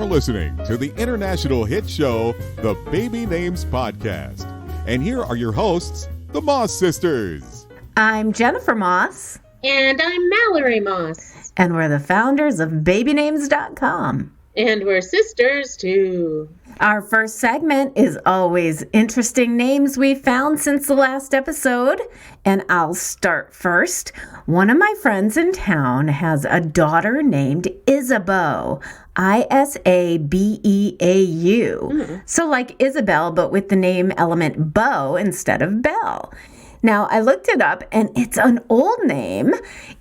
listening to the international hit show, The Baby Names Podcast. And here are your hosts, the Moss Sisters. I'm Jennifer Moss. And I'm Mallory Moss. And we're the founders of BabyNames.com. And we're sisters, too. Our first segment is always interesting names we've found since the last episode. And I'll start first. One of my friends in town has a daughter named Isabeau. Isabeau. So like Isabel, but with the name element Beau instead of Belle. Now, I looked it up, and it's an old name.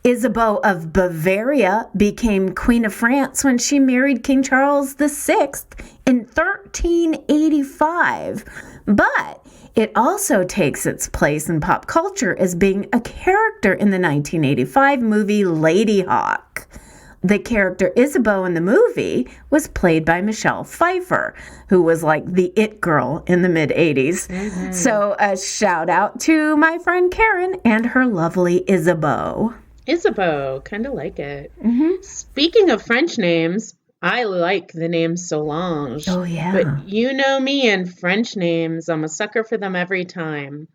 Isabeau of Bavaria became Queen of France when she married King Charles VI in 1385. But it also takes its place in pop culture as being a character in the 1985 movie Lady Hawk. The character Isabeau in the movie was played by Michelle Pfeiffer, who was like the it girl in the mid-'80s. Mm-hmm. So a shout out to my friend Karen and her lovely Isabeau. Isabeau, kind of like it. Mm-hmm. Speaking of French names, I like the name Solange. Oh, yeah. But you know me and French names. I'm a sucker for them every time.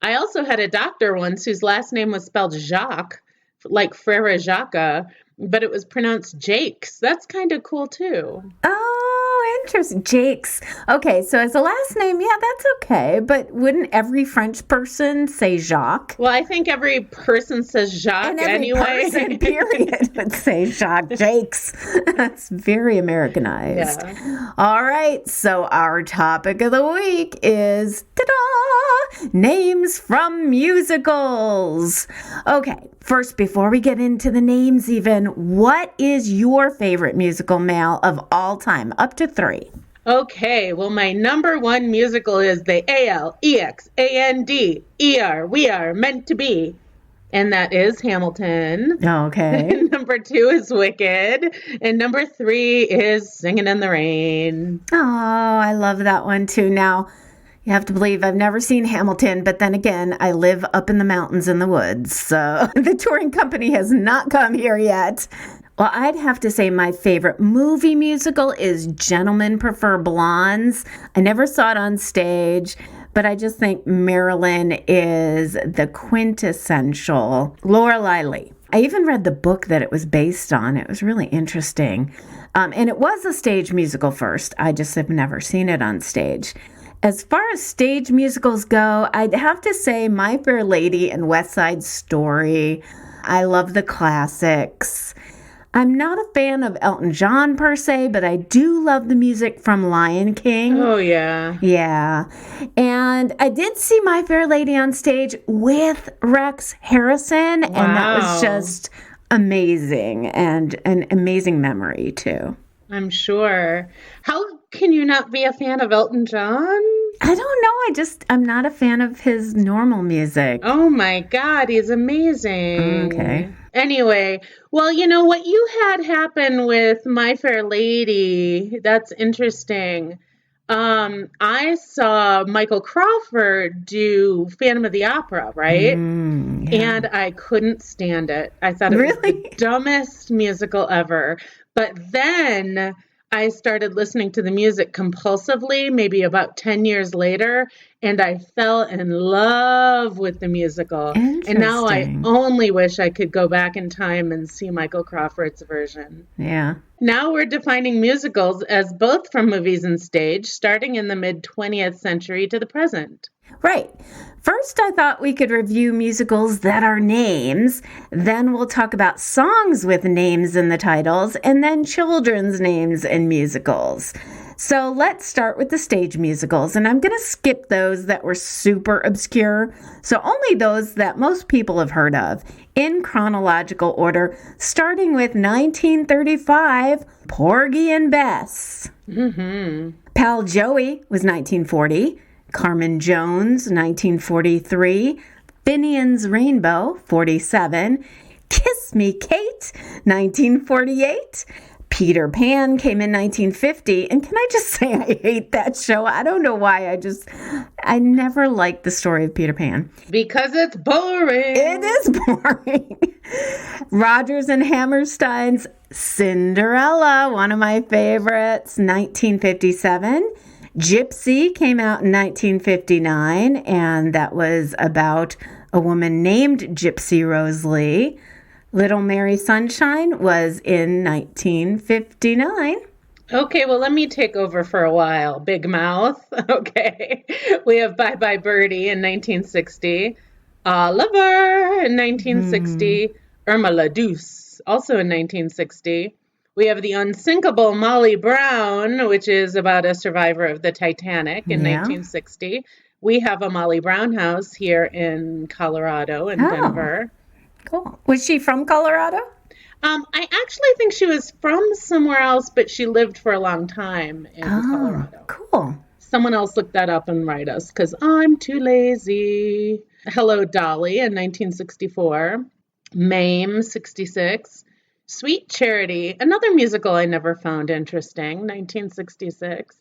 I also had a doctor once whose last name was spelled Jacques, like Frere Jacques, but it was pronounced Jakes. That's kind of cool, too. Oh, interesting. Jakes. Okay, so as a last name, yeah, that's okay. But wouldn't every French person say Jacques? Well, I think every person says Jacques and every anyway. Person, period, would say Jacques. Jakes. That's very Americanized. Yeah. All right, so our topic of the week is, ta-da, names from musicals. Okay, first, before we get into the names even, what is your favorite musical, Mal, of all time? Up to 3. Okay, well, my number one musical is the Alexandrer, We Are Meant to Be. And that is Hamilton. Okay. Number 2 is Wicked. And number 3 is Singing in the Rain. Oh, I love that one too. Now, you have to believe I've never seen Hamilton, but then again, I live up in the mountains in the woods, so the touring company has not come here yet. Well, I'd have to say my favorite movie musical is Gentlemen Prefer Blondes. I never saw it on stage, but I just think Marilyn is the quintessential Lorelei Lee. I even read the book that it was based on. It was really interesting. And it was a stage musical first. I just have never seen it on stage. As far as stage musicals go, I'd have to say My Fair Lady and West Side Story. I love the classics. I'm not a fan of Elton John per se, but I do love the music from Lion King. Oh, yeah. Yeah. And I did see My Fair Lady on stage with Rex Harrison, and that was just amazing and an amazing memory, too. I'm sure. How can you not be a fan of Elton John? I don't know. I'm not a fan of his normal music. Oh my God, he's amazing. Okay. Anyway, well, you know what you had happen with My Fair Lady, that's interesting. I saw Michael Crawford do Phantom of the Opera, right? Yeah. And I couldn't stand it. I thought it was the dumbest musical ever. But then I started listening to the music compulsively, maybe about 10 years later, and I fell in love with the musical. And now I only wish I could go back in time and see Michael Crawford's version. Yeah. Now we're defining musicals as both from movies and stage, starting in the mid-20th century to the present. Right. First, I thought we could review musicals that are names. Then we'll talk about songs with names in the titles, and then children's names in musicals. So let's start with the stage musicals, and I'm going to skip those that were super obscure. So only those that most people have heard of in chronological order, starting with 1935, Porgy and Bess. Pal Joey was 1940. Carmen Jones, 1943, Finian's Rainbow, 47, Kiss Me Kate, 1948, Peter Pan came in 1950. And can I just say I hate that show? I don't know why. I never liked the story of Peter Pan. Because it's boring. It is boring. Rodgers and Hammerstein's Cinderella, one of my favorites, 1957. Gypsy came out in 1959, and that was about a woman named Gypsy Rose Lee. Little Mary Sunshine was in 1959. Okay, well, let me take over for a while. Big Mouth. Okay. We have Bye Bye Birdie in 1960. Oliver in 1960. Irma La Douce, also in 1960. We have The Unsinkable Molly Brown, which is about a survivor of the Titanic in 1960. We have a Molly Brown house here in Colorado, in Denver. Cool. Was she from Colorado? I actually think she was from somewhere else, but she lived for a long time in Colorado. Cool. Someone else look that up and write us, because I'm too lazy. Hello, Dolly in 1964. Mame, 66. Sweet Charity, another musical I never found interesting, 1966.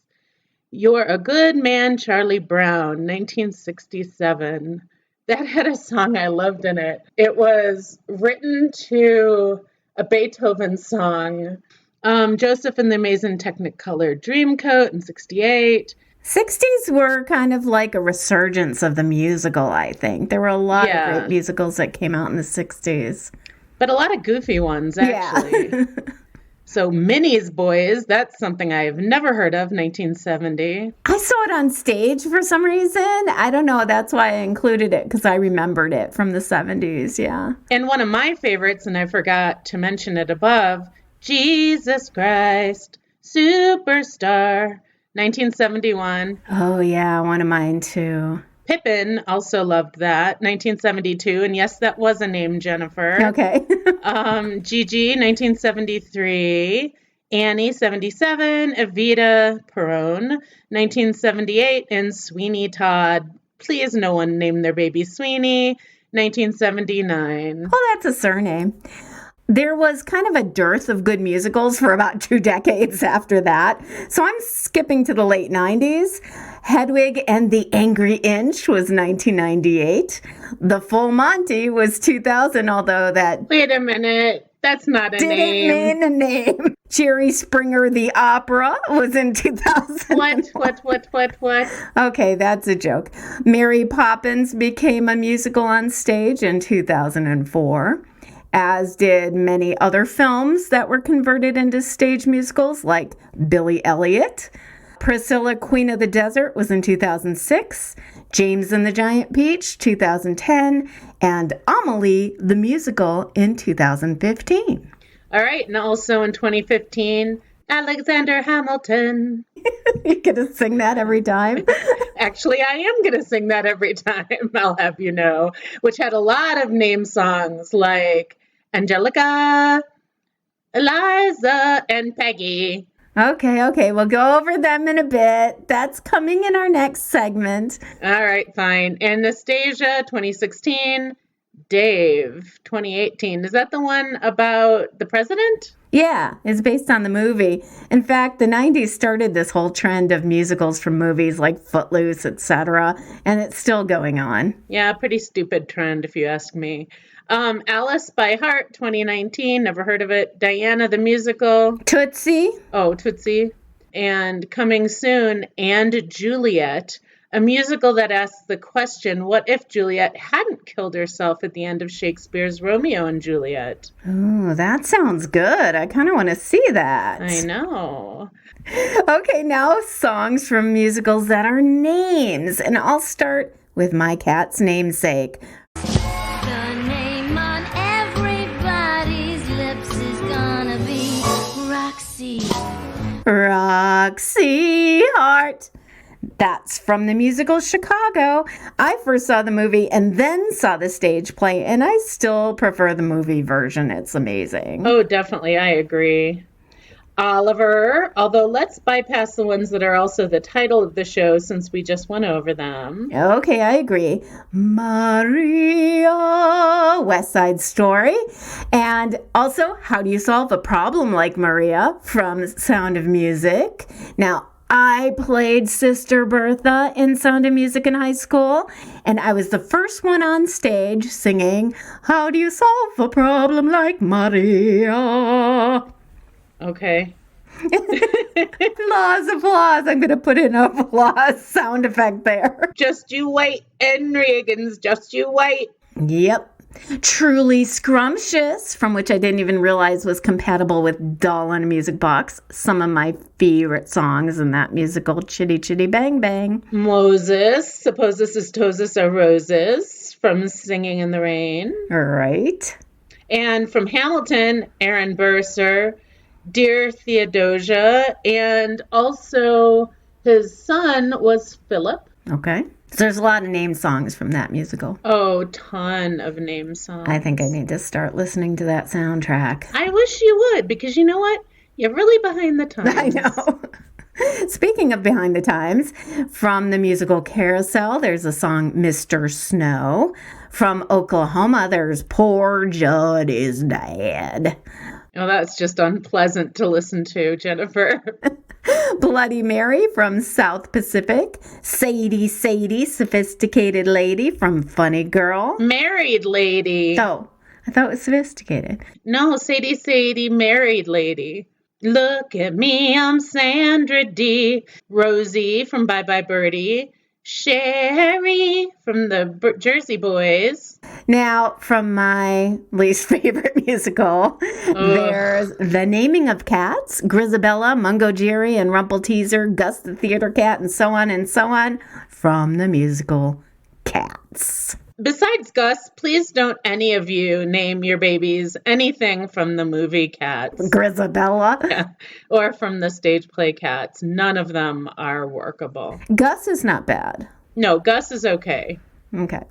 You're a Good Man, Charlie Brown, 1967. That had a song I loved in it. It was written to a Beethoven song. Joseph and the Amazing Technicolor Dreamcoat in 68. 60s were kind of like a resurgence of the musical, I think. There were a lot of great musicals that came out in the 60s. But a lot of goofy ones, actually. Yeah. So Minnie's Boys, that's something I've never heard of, 1970. I saw it on stage for some reason. I don't know. That's why I included it, because I remembered it from the 70s, yeah. And one of my favorites, and I forgot to mention it above, Jesus Christ, Superstar, 1971. Oh, yeah, one of mine, too. Pippin also loved that, 1972. And yes, that was a name, Jennifer. Okay. Gigi, 1973. Annie, 77. Evita Peron, 1978. And Sweeney Todd. Please, no one named their baby Sweeney, 1979. Oh, that's a surname. There was kind of a dearth of good musicals for about 2 decades after that. So I'm skipping to the late 90s. Hedwig and the Angry Inch was 1998. The Full Monty was 2000, although that... Wait a minute. That's not a name. Didn't mean a name. Jerry Springer the Opera was in 2000. What? Okay, that's a joke. Mary Poppins became a musical on stage in 2004. As did many other films that were converted into stage musicals, like Billy Elliot. Priscilla, Queen of the Desert was in 2006. James and the Giant Peach, 2010. And Amelie, the musical, in 2015. All right, and also in 2015, Alexander Hamilton. You're going to sing that every time? Actually, I am going to sing that every time, I'll have you know, which had a lot of name songs like Angelica, Eliza, and Peggy. Okay. We'll go over them in a bit. That's coming in our next segment. All right, fine. Anastasia, 2016. Dave, 2018. Is that the one about the president? Yeah, it's based on the movie. In fact, the 90s started this whole trend of musicals from movies like Footloose, etc., and it's still going on. Yeah, pretty stupid trend if you ask me. Alice by Heart, 2019. Never heard of it. Diana the Musical. Tootsie. Oh, Tootsie. And coming soon, And Juliet, a musical that asks the question, what if Juliet hadn't killed herself at the end of Shakespeare's Romeo and Juliet? Oh, that sounds good. I kind of want to see that. I know. Okay, now songs from musicals that are names. And I'll start with My Cat's Namesake. The name on everybody's lips is gonna be Roxy. Roxy Hart. That's from the musical Chicago. I first saw the movie and then saw the stage play, and I still prefer the movie version. It's amazing. Oh, definitely. I agree. Oliver, although let's bypass the ones that are also the title of the show since we just went over them. Okay, I agree. Maria, West Side Story. And also, How Do You Solve a Problem Like Maria from Sound of Music. Now, I played Sister Bertha in Sound of Music in high school, and I was the first one on stage singing, How Do You Solve a Problem Like Maria? Okay. Applause. I'm going to put in a applause sound effect there. Just you wait, Reagan's Just You Wait. Yep. Truly Scrumptious, from which I didn't even realize was compatible with Doll on a Music Box. Some of my favorite songs in that musical, Chitty Chitty Bang Bang. Moses, Suppose This Is Tosis Are Roses, from Singing in the Rain. All right. And from Hamilton, Aaron Burser, Dear Theodosia, and also his son was Philip. Okay. So there's a lot of name songs from that musical. Oh, ton of name songs. I think I need to start listening to that soundtrack. I wish you would, because you know what? You're really behind the times. I know. Speaking of behind the times, from the musical Carousel, there's a song, Mr. Snow. From Oklahoma, there's Poor Judd Is Dead. Oh, that's just unpleasant to listen to, Jennifer. Bloody Mary from South Pacific. Sadie, Sophisticated Lady from Funny Girl. Married Lady. Oh, I thought it was Sophisticated. No, Sadie, Married Lady. Look at me, I'm Sandra D. Rosie from Bye Bye Birdie. Sherry from the Jersey Boys. Now, from my least favorite musical, there's The Naming of Cats, Grisabella, Mungo Jerry, and Rumpelteazer, Gus the Theater Cat, and so on, from the musical Cats. Besides Gus, please don't any of you name your babies anything from the movie Cats. Grisabella. Yeah. Or from the stage play Cats. None of them are workable. Gus is not bad. No, Gus is okay. Okay.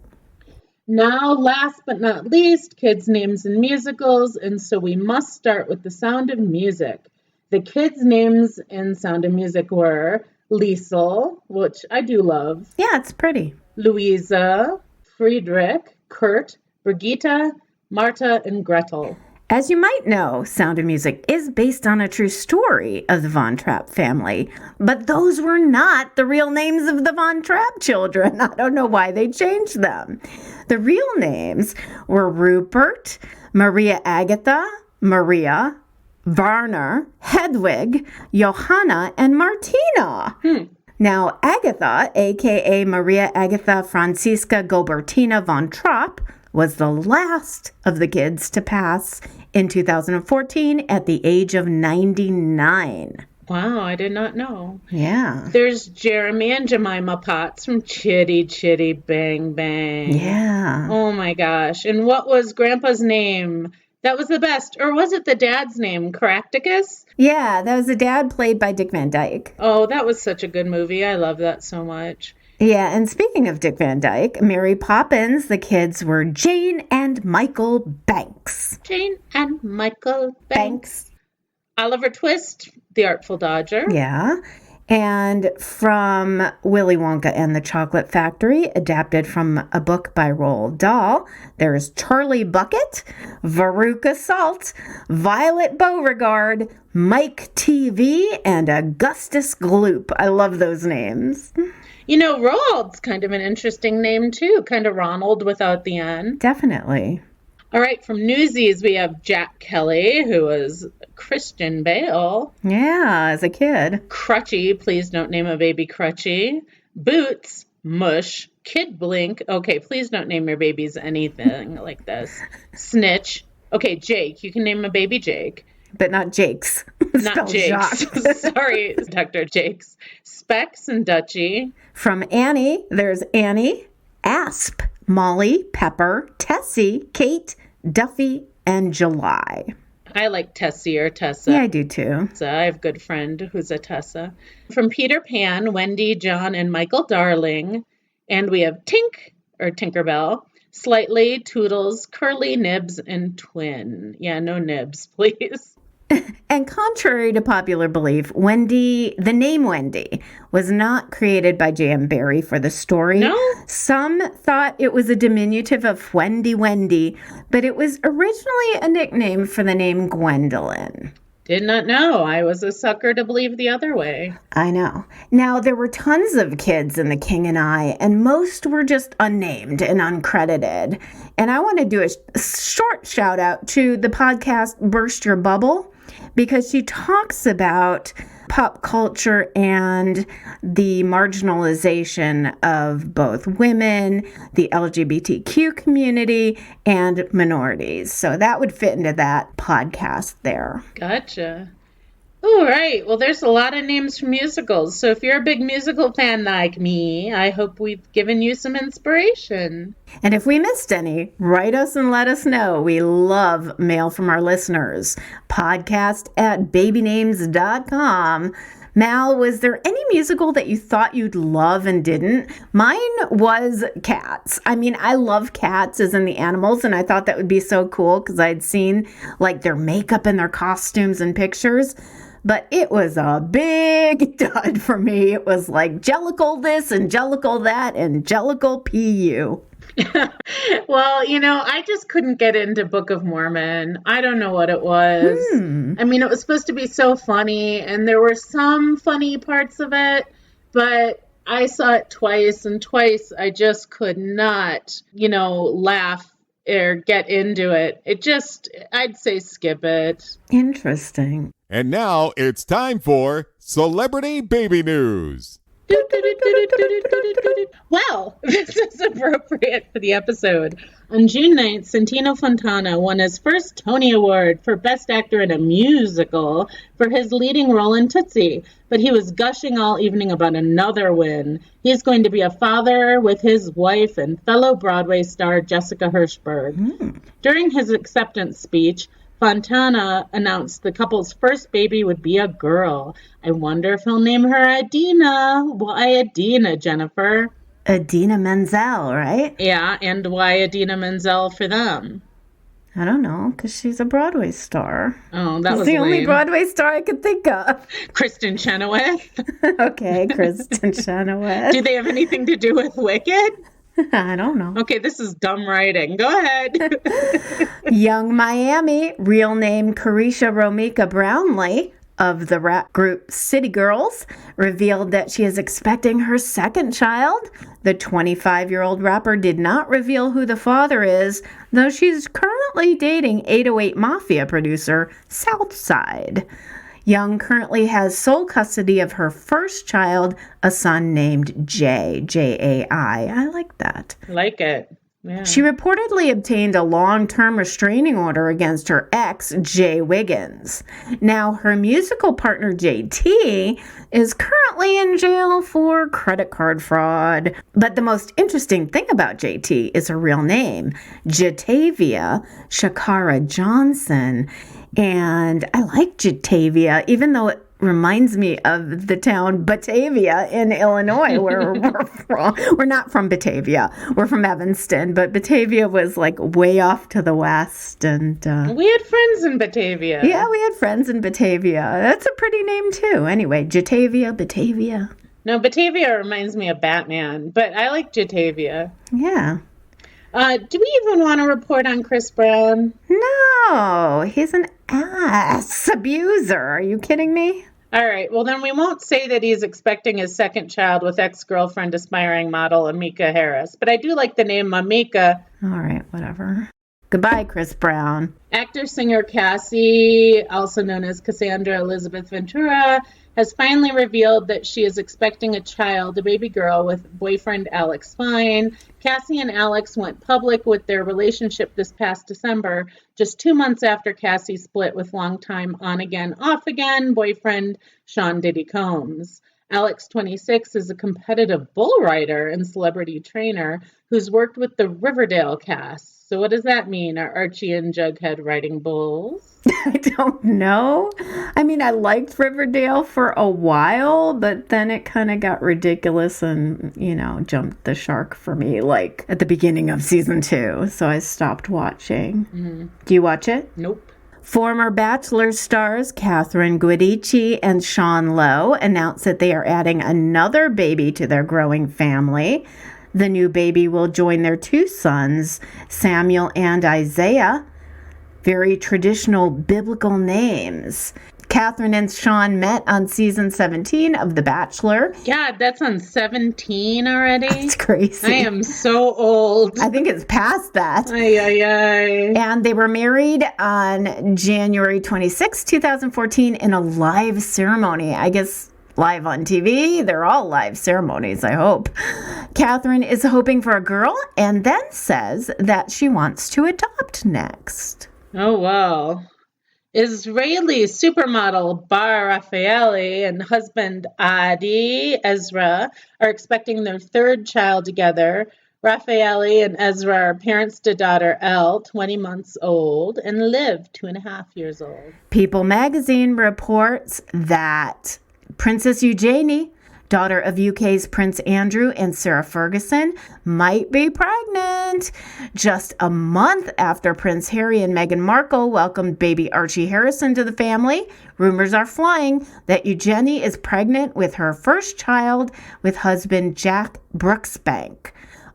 Now, last but not least, kids' names in musicals, and so we must start with The Sound of Music. The kids' names in Sound of Music were Liesel, which I do love. Yeah, it's pretty. Louisa, Friedrich, Kurt, Brigitte, Marta, and Gretel. As you might know, Sound of Music is based on a true story of the Von Trapp family, but those were not the real names of the Von Trapp children. I don't know why they changed them. The real names were Rupert, Maria Agatha, Maria, Varner, Hedwig, Johanna, and Martina. Now, Agatha, a.k.a. Maria Agatha Franziska Gobertina von Trapp, was the last of the kids to pass in 2014 at the age of 99. Wow, I did not know. Yeah. There's Jeremy and Jemima Potts from Chitty Chitty Bang Bang. Yeah. Oh my gosh. And what was Grandpa's name? That was the best. Or was it the dad's name, Caractacus? Yeah, that was the dad played by Dick Van Dyke. Oh, that was such a good movie. I love that so much. Yeah, and speaking of Dick Van Dyke, Mary Poppins, the kids were Jane and Michael Banks. Jane and Michael Banks. Oliver Twist, The Artful Dodger. Yeah. And from Willy Wonka and the Chocolate Factory, adapted from a book by Roald Dahl, there's Charlie Bucket, Veruca Salt, Violet Beauregard, Mike TV, and Augustus Gloop. I love those names. You know, Roald's kind of an interesting name, too. Kind of Ronald without the N. Definitely. All right, from Newsies, we have Jack Kelly, who was Christian Bale. Yeah, as a kid. Crutchy, please don't name a baby Crutchy. Boots, Mush, Kid Blink. Okay, please don't name your babies anything like this. Snitch. Okay, Jake. You can name a baby Jake. But not Jake's. Not Jake's. Sorry, Dr. Jake's. Specs and Dutchy. From Annie, there's Annie, Asp, Molly, Pepper, Tessie, Kate, Duffy, and July. I like Tessie or Tessa. Yeah, I do too. So I have a good friend who's a Tessa. From Peter Pan, Wendy, John, and Michael Darling. And we have Tink, or Tinkerbell, Slightly, Toodles, Curly, Nibs, and Twin. Yeah, no Nibs, please. And contrary to popular belief, Wendy, the name Wendy, was not created by J.M. Barrie for the story. No? Some thought it was a diminutive of Wendy, but it was originally a nickname for the name Gwendolyn. Did not know. I was a sucker to believe the other way. I know. Now, there were tons of kids in The King and I, and most were just unnamed and uncredited. And I want to do a short shout out to the podcast Burst Your Bubble, because she talks about pop culture and the marginalization of both women, the LGBTQ community, and minorities. So that would fit into that podcast there. Gotcha. All right. Well, there's a lot of names for musicals. So if you're a big musical fan like me, I hope we've given you some inspiration. And if we missed any, write us and let us know. We love mail from our listeners. podcast@babynames.com. Mal, was there any musical that you thought you'd love and didn't? Mine was Cats. I mean, I love cats as in the animals, and I thought that would be so cool because I'd seen like their makeup and their costumes and pictures. But it was a big dud for me. It was like Jellicle this and Jellicle that and Jellicle PU. Well, I just couldn't get into Book of Mormon. I don't know what it was. I mean, it was supposed to be so funny, and there were some funny parts of it, but I saw it twice, and twice I just could not, laugh or get into it. I'd say skip it. Interesting. And now it's time for Celebrity Baby News. Well, this is appropriate for the episode. On June 9th, Santino Fontana won his first Tony Award for Best Actor in a Musical for his leading role in Tootsie, but he was gushing all evening about another win. He's going to be a father with his wife and fellow Broadway star Jessica Hirschberg. During his acceptance speech, Fontana announced the couple's first baby would be a girl. I wonder if he'll name her Adina. Why Adina, Jennifer? Idina Menzel, right? Yeah, and why Idina Menzel for them? I don't know, because she's a Broadway star. Oh, that was the lame. only Broadway star I could think of. Kristen Chenoweth. Okay, Kristen Chenoweth. Do they have anything to do with Wicked? I don't know. Okay, this is dumb writing. Go ahead. Young Miami, real name Carisha Romika Brownlee of the rap group City Girls, revealed that she is expecting her second child. The 25-year-old rapper did not reveal who the father is, though she's currently dating 808 Mafia producer Southside. Young currently has sole custody of her first child, a son named Jay, J-A-I. I like that. Like it. Yeah. She reportedly obtained a long-term restraining order against her ex, Jay Wiggins. Now, her musical partner, JT, is currently in jail for credit card fraud. But the most interesting thing about JT is her real name, Jatavia Shakara Johnson. And I like Jatavia, even though it reminds me of the town Batavia in Illinois, where we're from. We're not from Batavia. We're from Evanston, but Batavia was like way off to the west. And we had friends in Batavia. Yeah, we had friends in Batavia. That's a pretty name too. Anyway, Jatavia, Batavia. No, Batavia reminds me of Batman, but I like Jatavia. Yeah. Do we even want to report on Chris Brown? No, he's an ass abuser. Are you kidding me? All right. Well, then we won't say that he's expecting his second child with ex-girlfriend aspiring model Amika Harris. But I do like the name Amika. All right, whatever. Goodbye, Chris Brown. Actor-singer Cassie, also known as Cassandra Elizabeth Ventura, has finally revealed that she is expecting a child, a baby girl, with boyfriend Alex Fine. Cassie and Alex went public with their relationship this past December, just 2 months after Cassie split with longtime on-again, off-again boyfriend Sean Diddy Combs. Alex, 26, is a competitive bull rider and celebrity trainer who's worked with the Riverdale cast. So what does that mean? Are Archie and Jughead riding bulls? I don't know. I mean, I liked Riverdale for a while, but then it kind of got ridiculous and, jumped the shark for me, like at the beginning of season 2. So I stopped watching. Do you watch it? Nope. Former Bachelor stars Catherine Guidici and Sean Lowe announced that they are adding another baby to their growing family. The new baby will join their two sons, Samuel and Isaiah. Very traditional biblical names. Catherine and Sean met on season 17 of The Bachelor. God, that's on 17 already? That's crazy. I am so old. I think it's past that. Ay, ay, ay. And they were married on January 26, 2014 in a live ceremony. I guess live on TV. They're all live ceremonies, I hope. Catherine is hoping for a girl and then says that she wants to adopt next. Oh, wow. Israeli supermodel Bar Raffaele and husband Adi Ezra are expecting their third child together. Raffaele and Ezra are parents to daughter Elle, 20 months old, and Liv, 2.5 years old. People magazine reports that Princess Eugenie, daughter of UK's Prince Andrew and Sarah Ferguson, might be pregnant. Just a month after Prince Harry and Meghan Markle welcomed baby Archie Harrison to the family, rumors are flying that Eugenie is pregnant with her first child with husband Jack Brooksbank.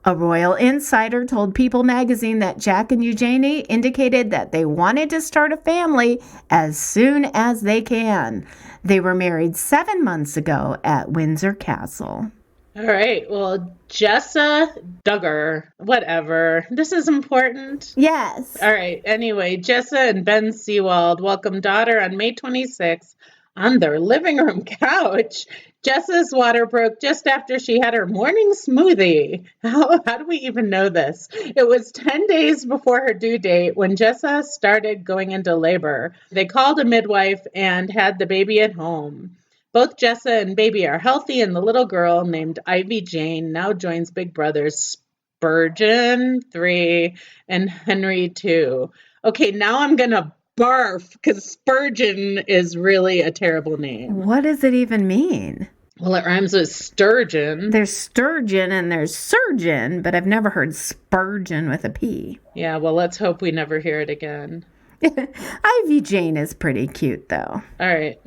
A royal insider told People magazine that Jack and Eugenie indicated that they wanted to start a family as soon as they can. They were married 7 months ago at Windsor Castle. All right. Well, Jessa Duggar, whatever. This is important. Yes. All right. Anyway, Jessa and Ben Seawald welcomed daughter on May 26th on their living room couch. Jessa's water broke just after she had her morning smoothie. How do we even know this? It was 10 days before her due date when Jessa started going into labor. They called a midwife and had the baby at home. Both Jessa and baby are healthy, and the little girl named Ivy Jane now joins big brothers Spurgeon, 3, and Henry, 2. Okay, now I'm going to barf because Spurgeon is really a terrible name. What does it even mean? Well, it rhymes with sturgeon. There's sturgeon and there's surgeon, but I've never heard Spurgeon with a P. Yeah, well, let's hope we never hear it again. Ivy Jane is pretty cute, though. All right.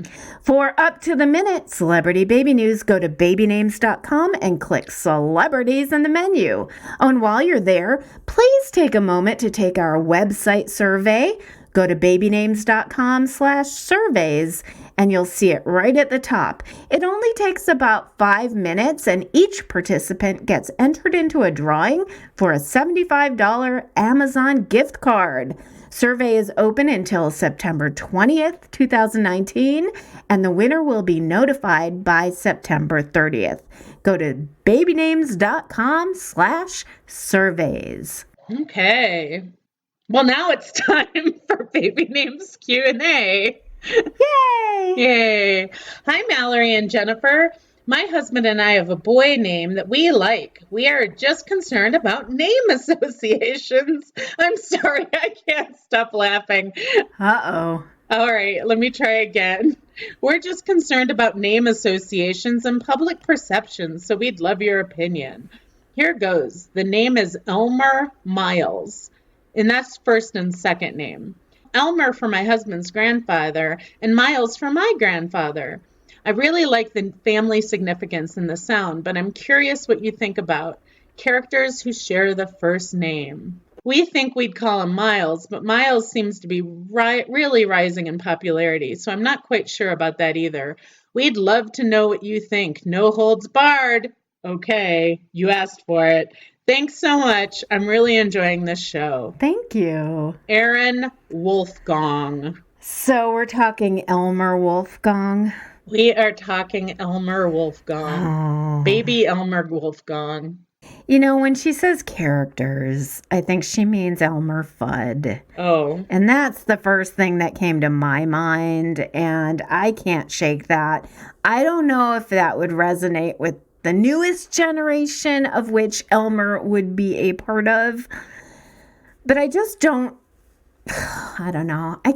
For up-to-the-minute celebrity baby news, go to babynames.com and click Celebrities in the menu. Oh, and while you're there, please take a moment to take our website survey. Go to babynames.com/surveys and you'll see it right at the top. It only takes about 5 minutes and each participant gets entered into a drawing for a $75 Amazon gift card. Survey is open until September 20th, 2019, and the winner will be notified by September 30th. Go to babynames.com/surveys. Okay. Well, now it's time for Baby Names Q&A. Yay! Yay. Hi, Mallory and Jennifer. My husband and I have a boy name that we like. We are just concerned about name associations. I'm sorry, I can't stop laughing. Uh-oh. All right, let me try again. We're just concerned about name associations and public perceptions, so we'd love your opinion. Here goes. The name is Elmer Miles, and that's first and second name. Elmer for my husband's grandfather, and Miles for my grandfather. I really like the family significance in the sound, but I'm curious what you think about characters who share the first name. We think we'd call him Miles, but Miles seems to be really rising in popularity, so I'm not quite sure about that either. We'd love to know what you think. No holds barred. Okay, you asked for it. Thanks so much. I'm really enjoying this show. Thank you. Aaron Wolfgang. So we're talking Elmer Wolfgang. We are talking Elmer Wolfgang. Oh. Baby Elmer Wolfgang. You know, when she says characters, I think she means Elmer Fudd. Oh. And that's the first thing that came to my mind, and I can't shake that. I don't know if that would resonate with the newest generation, of which Elmer would be a part of. But I just don't, I don't know. I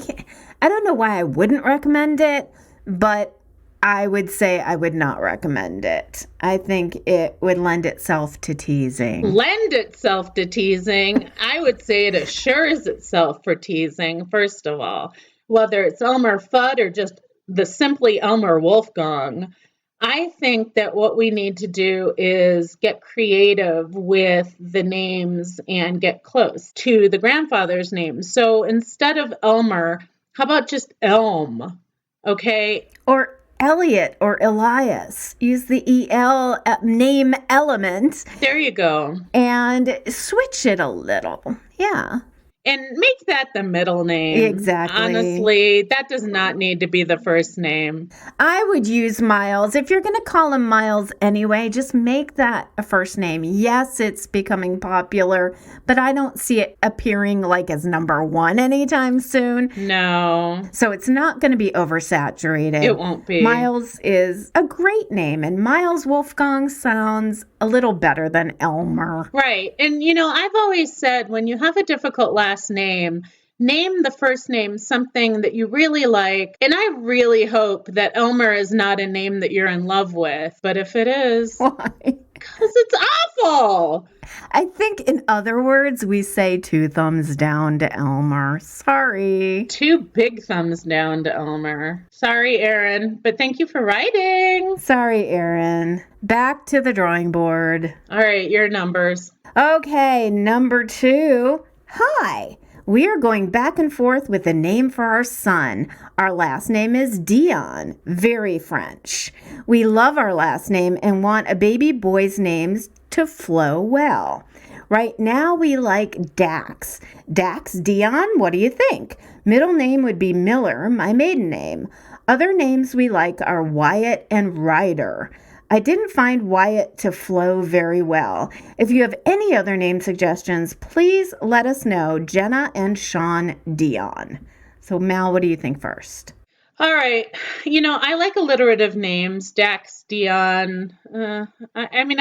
don't know why I wouldn't recommend it, but I would say I would not recommend it. I think it would lend itself to teasing. Lend itself to teasing? I would say it assures itself for teasing, first of all. whether it's Elmer Fudd or just the simply Elmer Wolfgang, I think that what we need to do is get creative with the names and get close to the grandfather's name. So instead of Elmer, how about just Elm? Okay. Or Elliot or Elias. Use the EL name element. There you go. And switch it a little. Yeah. And make that the middle name. Exactly. Honestly, that does not need to be the first name. I would use Miles. If you're going to call him Miles anyway, just make that a first name. Yes, it's becoming popular, but I don't see it appearing like as number one anytime soon. No. So it's not going to be oversaturated. It won't be. Miles is a great name, and Miles Wolfgang sounds a little better than Elmer. Right. And, I've always said when you have a difficult last name, name the first name something that you really like. And I really hope that Elmer is not a name that you're in love with. But if it is, why? Because it's awful. I think in other words, we say 2 thumbs down to Elmer. Sorry. 2 big thumbs down to Elmer. Sorry, Aaron, but thank you for writing. Sorry, Aaron. Back to the drawing board. All right, your numbers. Okay, number 2. Hi. We are going back and forth with a name for our son. Our last name is Dion. Very French. We love our last name and want a baby boy's names to flow well. Right now we like Dax. Dax Dion, what do you think? Middle name would be Miller, my maiden name. Other names we like are Wyatt and Ryder. I didn't find Wyatt to flow very well. If you have any other name suggestions, please let us know. Jenna and Sean Dion. So Mal, what do you think first? All right. I like alliterative names. Dax, Dion. I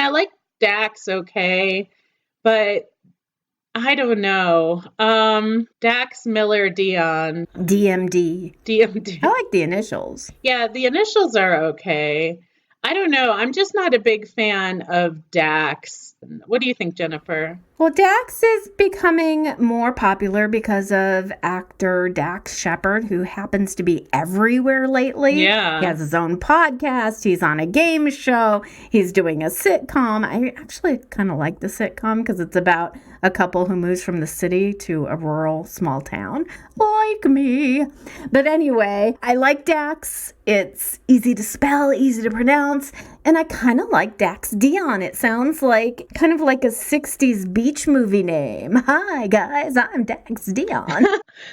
like Dax okay, but I don't know. Dax, Miller, Dion. DMD. DMD. I like the initials. Yeah, the initials are okay. I don't know. I'm just not a big fan of Dax. What do you think, Jennifer? Well, Dax is becoming more popular because of actor Dax Shepard, who happens to be everywhere lately. Yeah. He has his own podcast. He's on a game show. He's doing a sitcom. I actually kind of like the sitcom because it's about a couple who moves from the city to a rural small town, like me. But anyway, I like Dax. It's easy to spell, easy to pronounce, and I kind of like Dax Dion. It sounds like kind of like a 60s beach movie name. Hi, guys, I'm Dax Dion.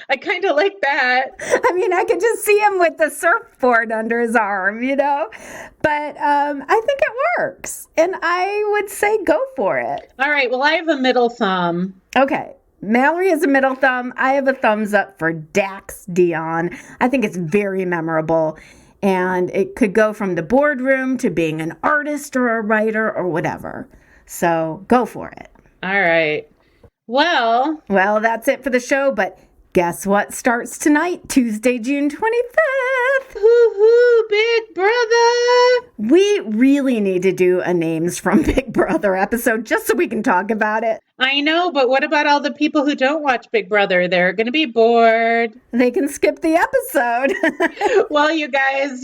I kind of like that. I mean, I could just see him with the surfboard under his arm, But I think it works, and I would say go for it. All right, well, I have a middle thumb. Okay. Mallory has a middle thumb. I have a thumbs up for Dax Dion. I think it's very memorable. And it could go from the boardroom to being an artist or a writer or whatever. So go for it. All right. Well, that's it for the show. But guess what starts tonight, Tuesday, June 25th? Hoo-hoo, Big Brother. We really need to do a Names from Big Brother episode just so we can talk about it. I know, but what about all the people who don't watch Big Brother? They're going to be bored. They can skip the episode. Well, you guys,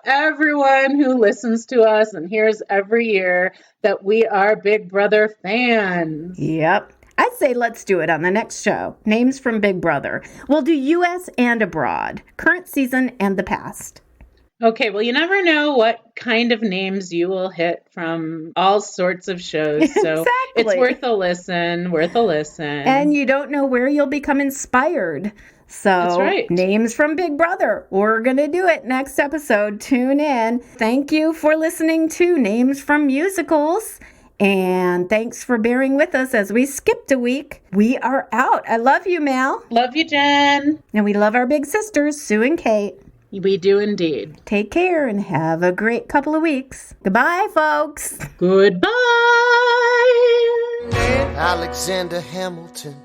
everyone who listens to us and hears every year that we are Big Brother fans. Yep. I'd say let's do it on the next show. Names from Big Brother. We'll do U.S. and abroad, current season and the past. Okay, well, you never know what kind of names you will hit from all sorts of shows. So Exactly. It's worth a listen. And you don't know where you'll become inspired. So That's right. Names from Big Brother. We're going to do it next episode. Tune in. Thank you for listening to Names from Musicals. And thanks for bearing with us as we skipped a week. We are out. I love you, Mal. Love you, Jen. And we love our big sisters, Sue and Kate. We do indeed. Take care and have a great couple of weeks. Goodbye, folks. Goodbye. Alexander Hamilton